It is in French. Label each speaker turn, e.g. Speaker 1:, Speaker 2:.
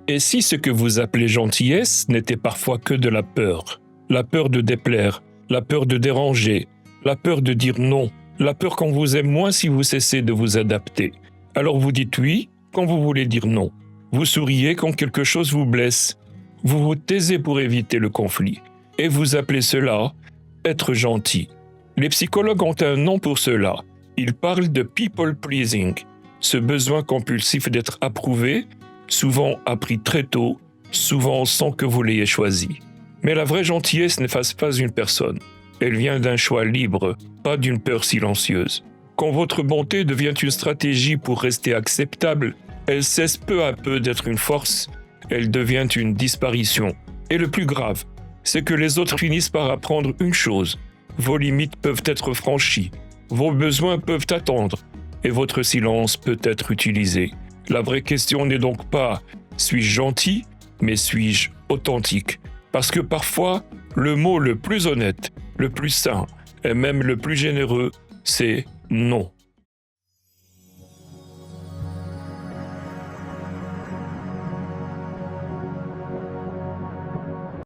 Speaker 1: Et si ce que vous appelez gentillesse n'était parfois que de la peur de déplaire, la peur de déranger, la peur de dire non, la peur qu'on vous aime moins si vous cessez de vous adapter. Alors vous dites oui quand vous voulez dire non. Vous souriez quand quelque chose vous blesse. Vous vous taisez pour éviter le conflit. Et vous appelez cela être gentil. Les psychologues ont un nom pour cela. Ils parlent de people pleasing, ce besoin compulsif d'être approuvé, souvent appris très tôt, souvent sans que vous l'ayez choisi. Mais la vraie gentillesse n'efface pas une personne. Elle vient d'un choix libre, pas d'une peur silencieuse. Quand votre bonté devient une stratégie pour rester acceptable, elle cesse peu à peu d'être une force, elle devient une disparition. Et le plus grave, c'est que les autres finissent par apprendre une chose. Vos limites peuvent être franchies, vos besoins peuvent attendre, et votre silence peut être utilisé. La vraie question n'est donc pas « suis-je gentil ?», mais « suis-je authentique ?» Parce que parfois, le mot le plus honnête, le plus sain, et même le plus généreux, c'est « non ».